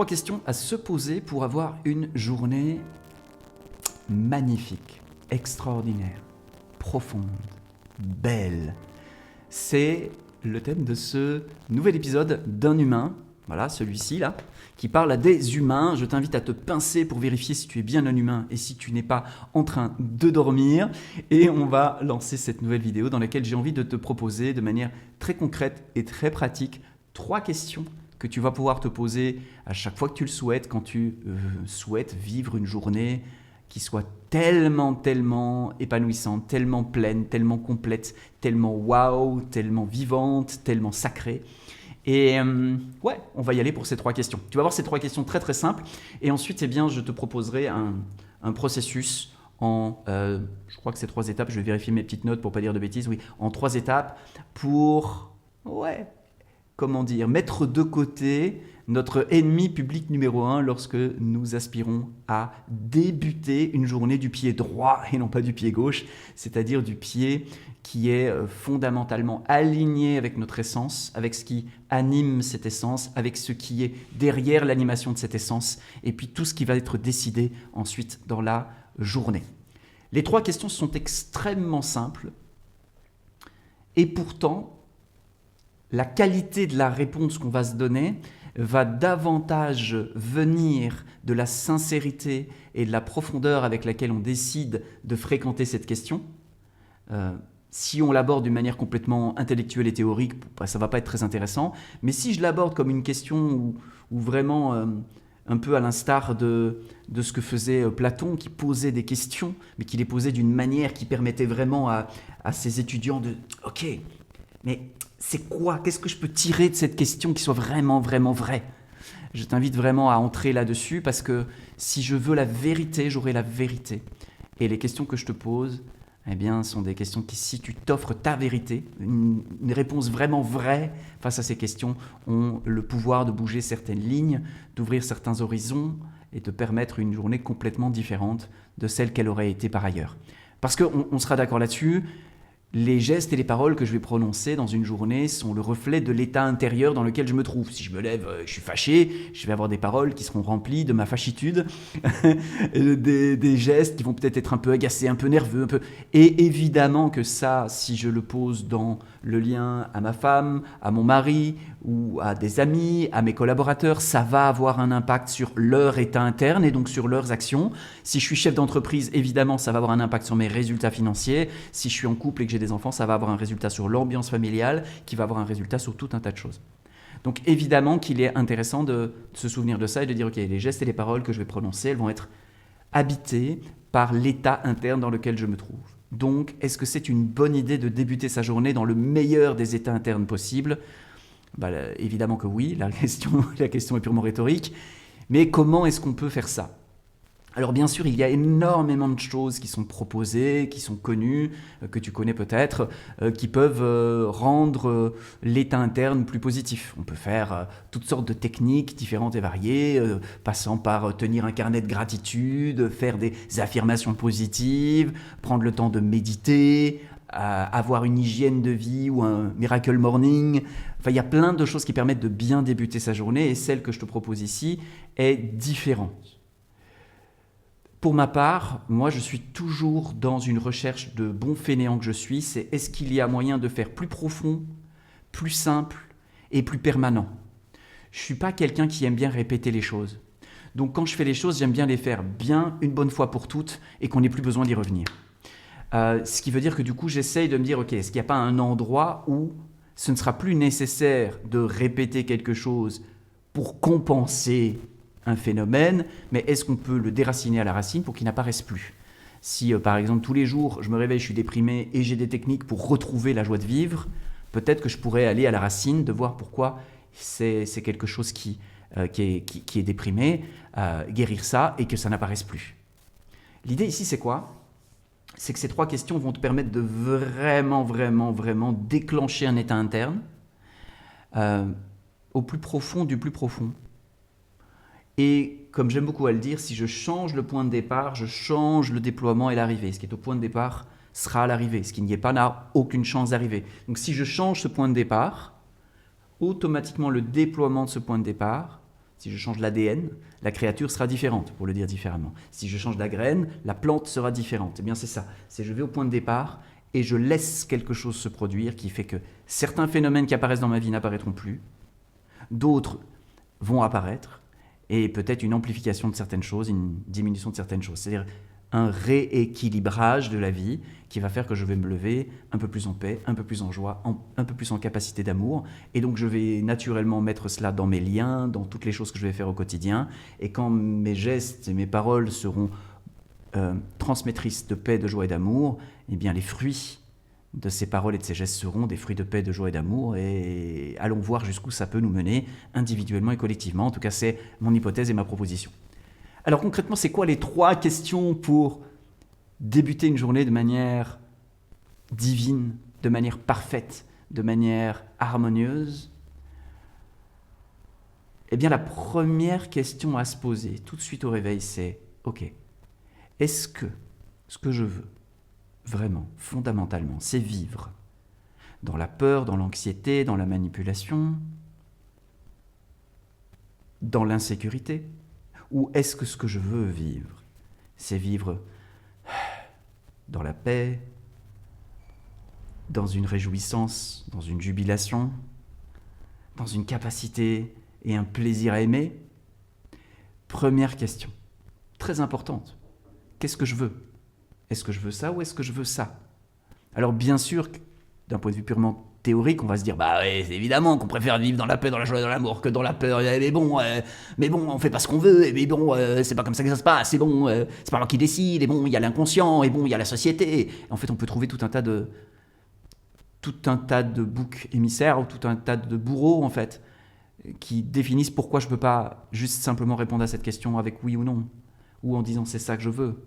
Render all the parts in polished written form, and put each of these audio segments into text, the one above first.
3 questions à se poser pour avoir une journée magnifique, extraordinaire, profonde, belle. C'est le thème de ce nouvel épisode d'Un humain, voilà celui-ci là, qui parle à des humains. Je t'invite à te pincer pour vérifier si tu es bien un humain et si tu n'es pas en train de dormir. Et on va lancer cette nouvelle vidéo dans laquelle j'ai envie de te proposer de manière très concrète et très pratique 3 questions que tu vas pouvoir te poser à chaque fois que tu le souhaites, quand tu souhaites vivre une journée qui soit tellement épanouissante, tellement pleine, tellement complète, tellement waouh, tellement vivante, tellement sacrée. Et ouais, on va y aller pour ces 3 questions. Tu vas voir ces 3 questions très simples. Et ensuite, eh bien, je te proposerai un processus en, je crois que c'est 3 étapes, je vais vérifier mes petites notes pour ne pas dire de bêtises, oui, en 3 étapes pour, mettre de côté notre ennemi public numéro 1 lorsque nous aspirons à débuter une journée du pied droit et non pas du pied gauche, c'est-à-dire du pied qui est fondamentalement aligné avec notre essence, avec ce qui anime cette essence, avec ce qui est derrière l'animation de cette essence, et puis tout ce qui va être décidé ensuite dans la journée. Les 3 questions sont extrêmement simples, et pourtant, la qualité de la réponse qu'on va se donner va davantage venir de la sincérité et de la profondeur avec laquelle on décide de fréquenter cette question. Si on l'aborde d'une manière complètement intellectuelle et théorique, ça ne va pas être très intéressant. Mais si je l'aborde comme une question où vraiment, un peu à l'instar de ce que faisait Platon, qui posait des questions, mais qui les posait d'une manière qui permettait vraiment à ses étudiants de « Ok, mais c'est quoi? Qu'est-ce que je peux tirer de cette question qui soit vraiment vraie ?» Je t'invite vraiment à entrer là-dessus parce que si je veux la vérité, j'aurai la vérité. Et les questions que je te pose, eh bien, sont des questions qui, si tu t'offres ta vérité, une réponse vraiment vraie face à ces questions, ont le pouvoir de bouger certaines lignes, d'ouvrir certains horizons et de permettre une journée complètement différente de celle qu'elle aurait été par ailleurs. Parce qu'on sera d'accord là-dessus, les gestes et les paroles que je vais prononcer dans une journée sont le reflet de l'état intérieur dans lequel je me trouve. Si je me lève, je suis fâché, je vais avoir des paroles qui seront remplies de ma fâchitude, des gestes qui vont peut-être être un peu agacés, un peu nerveux, Et évidemment que ça, si je le pose dans le lien à ma femme, à mon mari ou à des amis, à mes collaborateurs, ça va avoir un impact sur leur état interne et donc sur leurs actions. Si je suis chef d'entreprise, évidemment, ça va avoir un impact sur mes résultats financiers. Si je suis en couple et que j'ai des enfants, ça va avoir un résultat sur l'ambiance familiale, qui va avoir un résultat sur tout un tas de choses. Donc évidemment qu'il est intéressant de se souvenir de ça et de dire, ok, les gestes et les paroles que je vais prononcer, elles vont être habitées par l'état interne dans lequel je me trouve. Donc, est-ce que c'est une bonne idée de débuter sa journée dans le meilleur des états internes possibles ? Évidemment que oui, la question est purement rhétorique. Mais comment est-ce qu'on peut faire ça ? Alors bien sûr, il y a énormément de choses qui sont proposées, qui sont connues, que tu connais peut-être, qui peuvent rendre l'état interne plus positif. On peut faire toutes sortes de techniques différentes et variées, passant par tenir un carnet de gratitude, faire des affirmations positives, prendre le temps de méditer, avoir une hygiène de vie ou un miracle morning. Enfin, il y a plein de choses qui permettent de bien débuter sa journée et celle que je te propose ici est différente. Pour ma part, moi je suis toujours dans une recherche de bon fainéant que je suis, c'est est-ce qu'il y a moyen de faire plus profond, plus simple et plus permanent. Je ne suis pas quelqu'un qui aime bien répéter les choses. Donc quand je fais les choses, j'aime bien les faire bien une bonne fois pour toutes et qu'on n'ait plus besoin d'y revenir. Ce qui veut dire que du coup j'essaye de me dire, ok, est-ce qu'il n'y a pas un endroit où ce ne sera plus nécessaire de répéter quelque chose pour compenser un phénomène, mais est-ce qu'on peut le déraciner à la racine pour qu'il n'apparaisse plus ? Si par exemple tous les jours je me réveille, je suis déprimé et j'ai des techniques pour retrouver la joie de vivre, peut-être que je pourrais aller à la racine de voir pourquoi c'est quelque chose qui est déprimé, guérir ça et que ça n'apparaisse plus. L'idée ici c'est quoi ? C'est que ces 3 questions vont te permettre de vraiment déclencher un état interne au plus profond du plus profond. Et comme j'aime beaucoup à le dire, si je change le point de départ, je change le déploiement et l'arrivée. Ce qui est au point de départ sera à l'arrivée. Ce qui n'y est pas n'a aucune chance d'arriver. Donc si je change ce point de départ, automatiquement le déploiement de ce point de départ Si je change l'ADN, la créature sera différente, pour le dire différemment. Si je change la graine, la plante sera différente. Eh bien, c'est ça. C'est je vais au point de départ et je laisse quelque chose se produire qui fait que certains phénomènes qui apparaissent dans ma vie n'apparaîtront plus, d'autres vont apparaître, et peut-être une amplification de certaines choses, une diminution de certaines choses. C'est-à-dire un rééquilibrage de la vie qui va faire que je vais me lever un peu plus en paix, un peu plus en joie, un peu plus en capacité d'amour. Et donc je vais naturellement mettre cela dans mes liens, dans toutes les choses que je vais faire au quotidien. Et quand mes gestes et mes paroles seront transmettrices de paix, de joie et d'amour, eh bien les fruits de ces paroles et de ces gestes seront des fruits de paix, de joie et d'amour. Et allons voir jusqu'où ça peut nous mener individuellement et collectivement. En tout cas, c'est mon hypothèse et ma proposition. Alors concrètement, c'est quoi les 3 questions pour débuter une journée de manière divine, de manière parfaite, de manière harmonieuse? Eh bien, la première question à se poser tout de suite au réveil, c'est « Ok, est-ce que ce que je veux, vraiment, fondamentalement, c'est vivre dans la peur, dans l'anxiété, dans la manipulation, dans l'insécurité ? Ou est-ce que ce que je veux vivre, c'est vivre dans la paix, dans une réjouissance, dans une jubilation, dans une capacité et un plaisir à aimer ? Première question, très importante. Qu'est-ce que je veux ? Est-ce que je veux ça ou est-ce que je veux ça ? Alors bien sûr, d'un point de vue purement théorique, on va se dire, bah ouais, c'est évidemment qu'on préfère vivre dans la paix, dans la joie et dans l'amour que dans la peur. Mais bon, on fait pas ce qu'on veut, mais bon, c'est pas comme ça que ça se passe, c'est bon, c'est pas moi qui décide, et bon, il y a l'inconscient, et bon, il y a la société. En fait, on peut trouver tout un tas de boucs émissaires, ou tout un tas de bourreaux, en fait, qui définissent pourquoi je peux pas juste simplement répondre à cette question avec oui ou non, ou en disant c'est ça que je veux.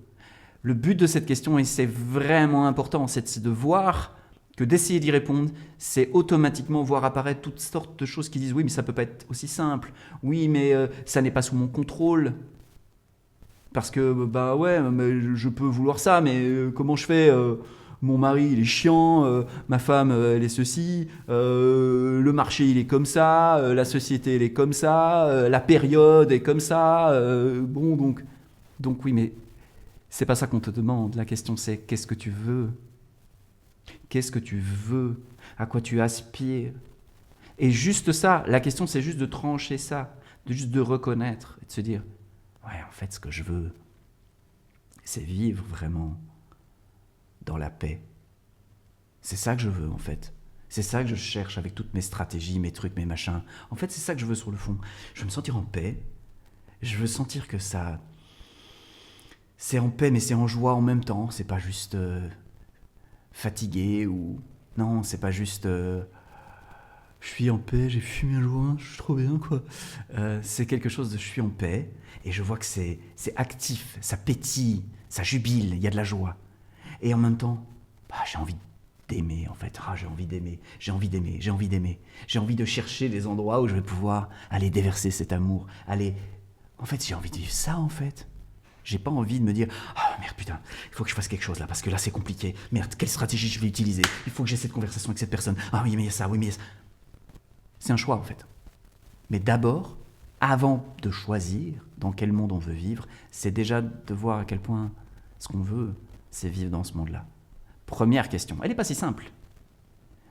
Le but de cette question, et c'est vraiment important, c'est de voir que d'essayer d'y répondre, c'est automatiquement voir apparaître toutes sortes de choses qui disent « Oui, mais ça peut pas être aussi simple. Oui, mais ça n'est pas sous mon contrôle. Parce que, bah ouais, mais je peux vouloir ça, mais comment je fais mon mari, il est chiant, ma femme, elle est ceci, le marché, il est comme ça, la société, elle est comme ça, la période est comme ça. Bon, donc oui, mais c'est pas ça qu'on te demande. La question, c'est qu'est-ce que tu veux ? Qu'est-ce que tu veux ? À quoi tu aspires ? Et juste ça, la question c'est juste de trancher ça, juste de reconnaître et de se dire « Ouais, en fait, ce que je veux, c'est vivre vraiment dans la paix. C'est ça que je veux, en fait. C'est ça que je cherche avec toutes mes stratégies, mes trucs, mes machins. En fait, c'est ça que je veux sur le fond. Je veux me sentir en paix. Je veux sentir que ça... C'est en paix, mais c'est en joie en même temps. C'est pas juste... fatigué ou... Non, c'est pas juste... je suis en paix, j'ai fumé un joint, je suis trop bien, quoi. C'est quelque chose de je suis en paix, et je vois que c'est actif, ça pétille, ça jubile, il y a de la joie. Et en même temps, bah, j'ai envie d'aimer, en fait. J'ai envie d'aimer, j'ai envie d'aimer, j'ai envie d'aimer. J'ai envie de chercher des endroits où je vais pouvoir aller déverser cet amour, aller... En fait, j'ai envie de vivre ça, en fait. J'ai pas envie de me dire « Ah merde, putain, il faut que je fasse quelque chose là, parce que là c'est compliqué. Merde, quelle stratégie je vais utiliser ? Il faut que j'ai cette conversation avec cette personne. Ah oui, mais il y a ça, oui, mais il y a ça. » C'est un choix en fait. Mais d'abord, avant de choisir dans quel monde on veut vivre, c'est déjà de voir à quel point ce qu'on veut, c'est vivre dans ce monde-là. Première question. Elle n'est pas si simple.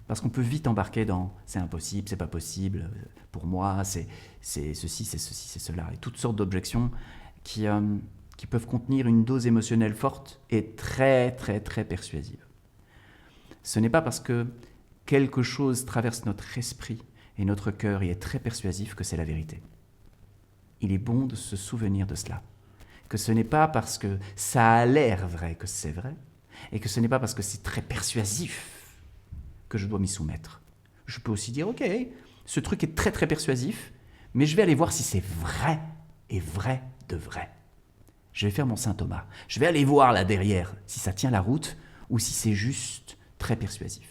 Parce qu'on peut vite embarquer dans « c'est impossible, c'est pas possible, pour moi, c'est ceci, c'est cela ». Et toutes sortes d'objections qui peuvent contenir une dose émotionnelle forte et très, très, très persuasive. Ce n'est pas parce que quelque chose traverse notre esprit et notre cœur et est très persuasif que c'est la vérité. Il est bon de se souvenir de cela, que ce n'est pas parce que ça a l'air vrai que c'est vrai, et que ce n'est pas parce que c'est très persuasif que je dois m'y soumettre. Je peux aussi dire, ok, ce truc est très, très persuasif, mais je vais aller voir si c'est vrai, et vrai de vrai. Je vais faire mon Saint Thomas. Je vais aller voir là derrière si ça tient la route ou si c'est juste très persuasif.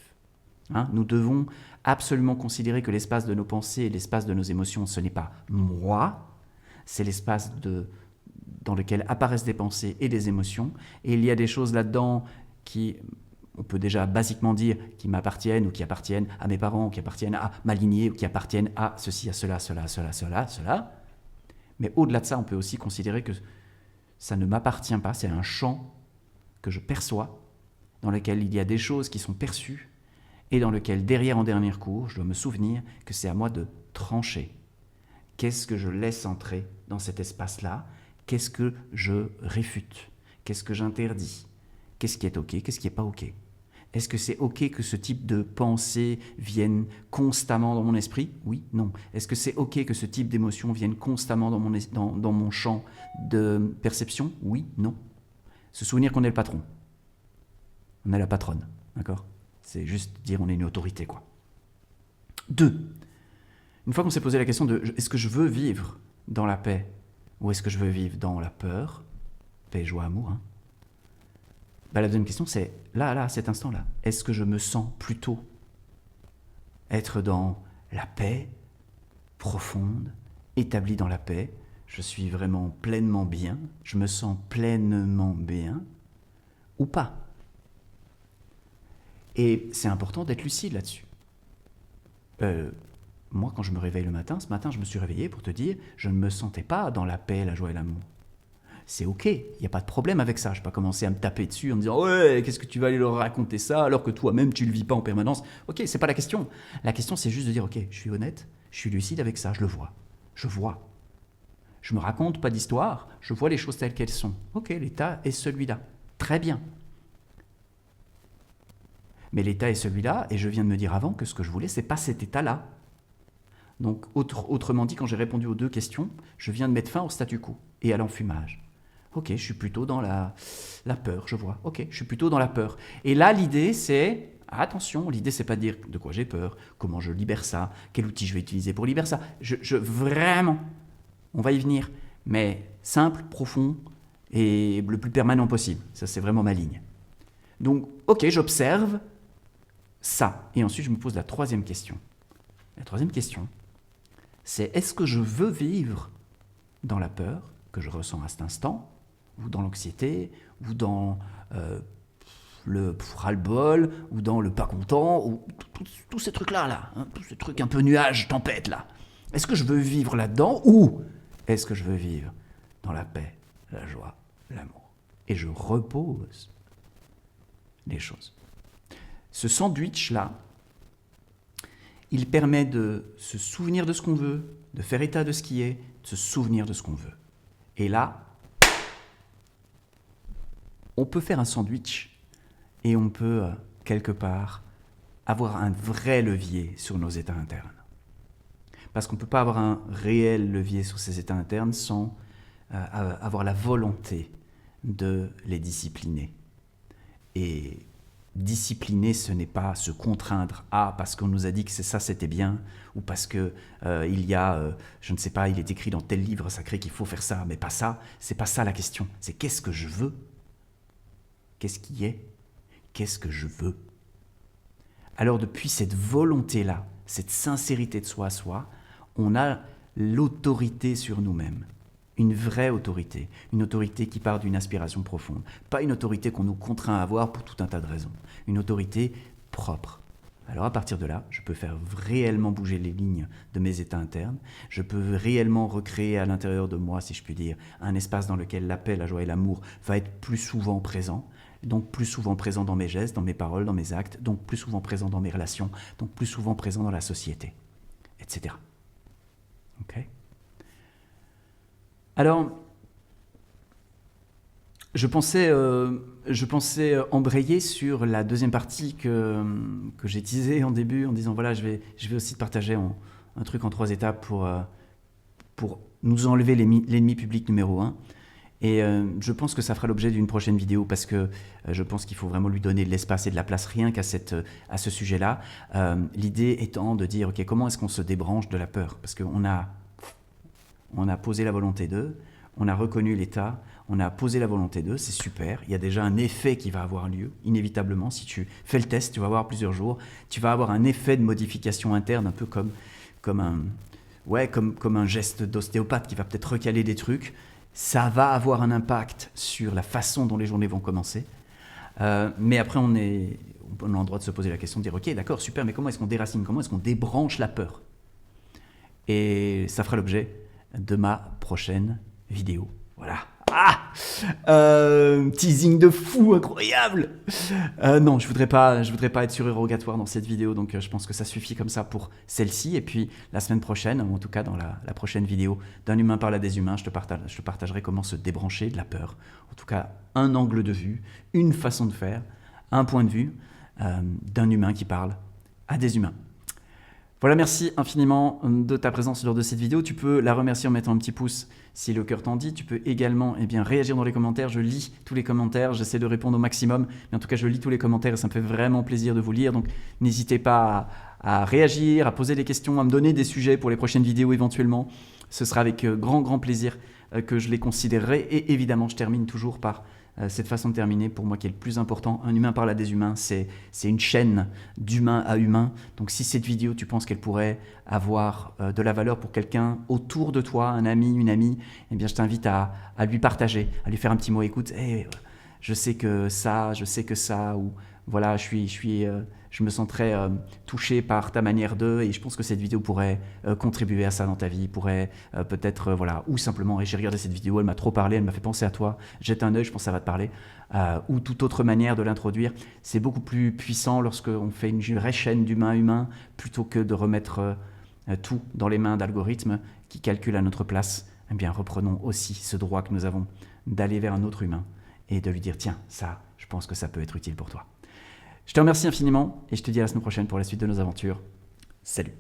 Nous devons absolument considérer que l'espace de nos pensées et l'espace de nos émotions, ce n'est pas moi, c'est l'espace dans lequel apparaissent des pensées et des émotions. Et il y a des choses là-dedans qui, on peut déjà basiquement dire, qui m'appartiennent ou qui appartiennent à mes parents, ou qui appartiennent à ma lignée, ou qui appartiennent à ceci, à cela, cela. Mais au-delà de ça, on peut aussi considérer que ça ne m'appartient pas, c'est un champ que je perçois, dans lequel il y a des choses qui sont perçues, et dans lequel, derrière en dernier cours, je dois me souvenir que c'est à moi de trancher. Qu'est-ce que je laisse entrer dans cet espace-là? Qu'est-ce que je réfute? Qu'est-ce que j'interdis? Qu'est-ce qui est OK? Qu'est-ce qui n'est pas OK? Est-ce que c'est OK que ce type de pensée vienne constamment dans mon esprit? Oui, non. Est-ce que c'est OK que ce type d'émotion vienne constamment dans mon champ de perception? Oui, non. Se souvenir qu'on est le patron. On est la patronne, d'accord? C'est juste dire on est une autorité, quoi. 2. Une fois qu'on s'est posé la question de est-ce que je veux vivre dans la paix ou est-ce que je veux vivre dans la peur? Paix, joie, amour, hein? La deuxième question, c'est là, à cet instant-là, est-ce que je me sens plutôt être dans la paix profonde, établie dans la paix, je suis vraiment pleinement bien, je me sens pleinement bien, ou pas? Et c'est important d'être lucide là-dessus. Moi, quand je me réveille le matin, ce matin, je me suis réveillé pour te dire, je ne me sentais pas dans la paix, la joie et l'amour. C'est OK, il n'y a pas de problème avec ça. Je ne vais pas commencer à me taper dessus en me disant « Ouais, qu'est-ce que tu vas aller leur raconter ça alors que toi-même, tu ne le vis pas en permanence ?» OK, c'est pas la question. La question, c'est juste de dire « OK, je suis honnête, je suis lucide avec ça, je le vois. Je vois. Je me raconte pas d'histoire, je vois les choses telles qu'elles sont. OK, l'état est celui-là. Très bien. Mais l'état est celui-là, et je viens de me dire avant que ce que je voulais, c'est pas cet état-là. Donc, autrement dit, quand j'ai répondu aux 2 questions, je viens de mettre fin au statu quo et à l'enfumage. Ok, je suis plutôt dans la peur, je vois. Ok, je suis plutôt dans la peur. Et là, l'idée, c'est... Attention, l'idée, c'est pas de dire de quoi j'ai peur, comment je libère ça, quel outil je vais utiliser pour libérer ça. Vraiment, on va y venir. Mais simple, profond et le plus permanent possible. Ça, c'est vraiment ma ligne. Donc, ok, j'observe ça. Et ensuite, je me pose la 3e question. La 3e question, c'est est-ce que je veux vivre dans la peur que je ressens à cet instant, ou dans l'anxiété, ou dans le ras-le-bol, ou dans le pas content, ou tous ces trucs-là, hein, tous ces trucs un peu nuages, tempête, là. Est-ce que je veux vivre là-dedans, ou est-ce que je veux vivre dans la paix, la joie, l'amour? Et je repose les choses. Ce sandwich-là, il permet de se souvenir de ce qu'on veut, de faire état de ce qui est, de se souvenir de ce qu'on veut. Et là, on peut faire un sandwich et on peut, quelque part, avoir un vrai levier sur nos états internes. Parce qu'on ne peut pas avoir un réel levier sur ces états internes sans avoir la volonté de les discipliner. Et discipliner, ce n'est pas se contraindre à parce qu'on nous a dit que ça c'était bien, ou parce que il y a, je ne sais pas, il est écrit dans tel livre sacré qu'il faut faire ça, mais pas ça. C'est pas ça la question. C'est qu'est-ce que je veux? Qu'est-ce qui est? Qu'est-ce que je veux? Alors depuis cette volonté-là, cette sincérité de soi à soi, on a l'autorité sur nous-mêmes. Une vraie autorité, une autorité qui part d'une aspiration profonde. Pas une autorité qu'on nous contraint à avoir pour tout un tas de raisons. Une autorité propre. Alors à partir de là, je peux faire réellement bouger les lignes de mes états internes. Je peux réellement recréer à l'intérieur de moi, si je puis dire, un espace dans lequel la paix, la joie et l'amour va être plus souvent présent. Donc plus souvent présent dans mes gestes, dans mes paroles, dans mes actes. Donc plus souvent présent dans mes relations. Donc plus souvent présent dans la société, etc. Ok ? Alors, je pensais embrayer sur la 2e partie que j'ai teasée en début, en disant voilà, je vais aussi te partager un truc en 3 étapes pour nous enlever l'ennemi public numéro 1. Et je pense que ça fera l'objet d'une prochaine vidéo parce que je pense qu'il faut vraiment lui donner de l'espace et de la place rien qu'à ce sujet-là. L'idée étant de dire ok, comment est-ce qu'on se débranche de la peur? Parce qu'on a posé la volonté d'eux, on a reconnu l'état, on a posé la volonté d'eux, c'est super. Il y a déjà un effet qui va avoir lieu, inévitablement. Si tu fais le test, tu vas voir plusieurs jours, tu vas avoir un effet de modification interne, un peu comme un geste d'ostéopathe qui va peut-être recaler des trucs. Ça va avoir un impact sur la façon dont les journées vont commencer. Mais après, on a le droit de se poser la question, de dire, ok, d'accord, super, mais comment est-ce qu'on déracine, comment est-ce qu'on débranche la peur? Et ça fera l'objet de ma prochaine vidéo. Voilà. Teasing de fou, incroyable. Non, je voudrais pas être surérogatoire dans cette vidéo, donc je pense que ça suffit comme ça pour celle-ci. Et puis la semaine prochaine, ou en tout cas dans la prochaine vidéo d'un humain parle à des humains, je te partagerai comment se débrancher de la peur. En tout cas, un angle de vue, une façon de faire, un point de vue d'un humain qui parle à des humains. Voilà, merci infiniment de ta présence lors de cette vidéo. Tu peux la remercier en mettant un petit pouce si le cœur t'en dit. Tu peux également réagir dans les commentaires. Je lis tous les commentaires, j'essaie de répondre au maximum. Mais en tout cas, je lis tous les commentaires et ça me fait vraiment plaisir de vous lire. Donc, n'hésitez pas à réagir, à poser des questions, à me donner des sujets pour les prochaines vidéos éventuellement. Ce sera avec grand plaisir que je les considérerai. Et évidemment, je termine toujours par cette façon de terminer, pour moi, qui est le plus important. Un humain parle à des humains, c'est une chaîne d'humain à humain. Donc si cette vidéo, tu penses qu'elle pourrait avoir de la valeur pour quelqu'un autour de toi, un ami, une amie, eh bien je t'invite à lui partager, à lui faire un petit mot. Écoute, hey, je sais que ça, ou voilà, je me sens très touché par ta manière de, et je pense que cette vidéo pourrait contribuer à ça dans ta vie, pourrait peut-être, voilà, ou simplement, et j'ai regardé cette vidéo, elle m'a trop parlé, elle m'a fait penser à toi, jette un œil, je pense que ça va te parler, ou toute autre manière de l'introduire. C'est beaucoup plus puissant lorsqu'on fait une vraie chaîne d'humain à humain, plutôt que de remettre tout dans les mains d'algorithmes qui calculent à notre place. Eh bien, reprenons aussi ce droit que nous avons d'aller vers un autre humain et de lui dire, tiens, ça, je pense que ça peut être utile pour toi. Je te remercie infiniment et je te dis à la semaine prochaine pour la suite de nos aventures. Salut!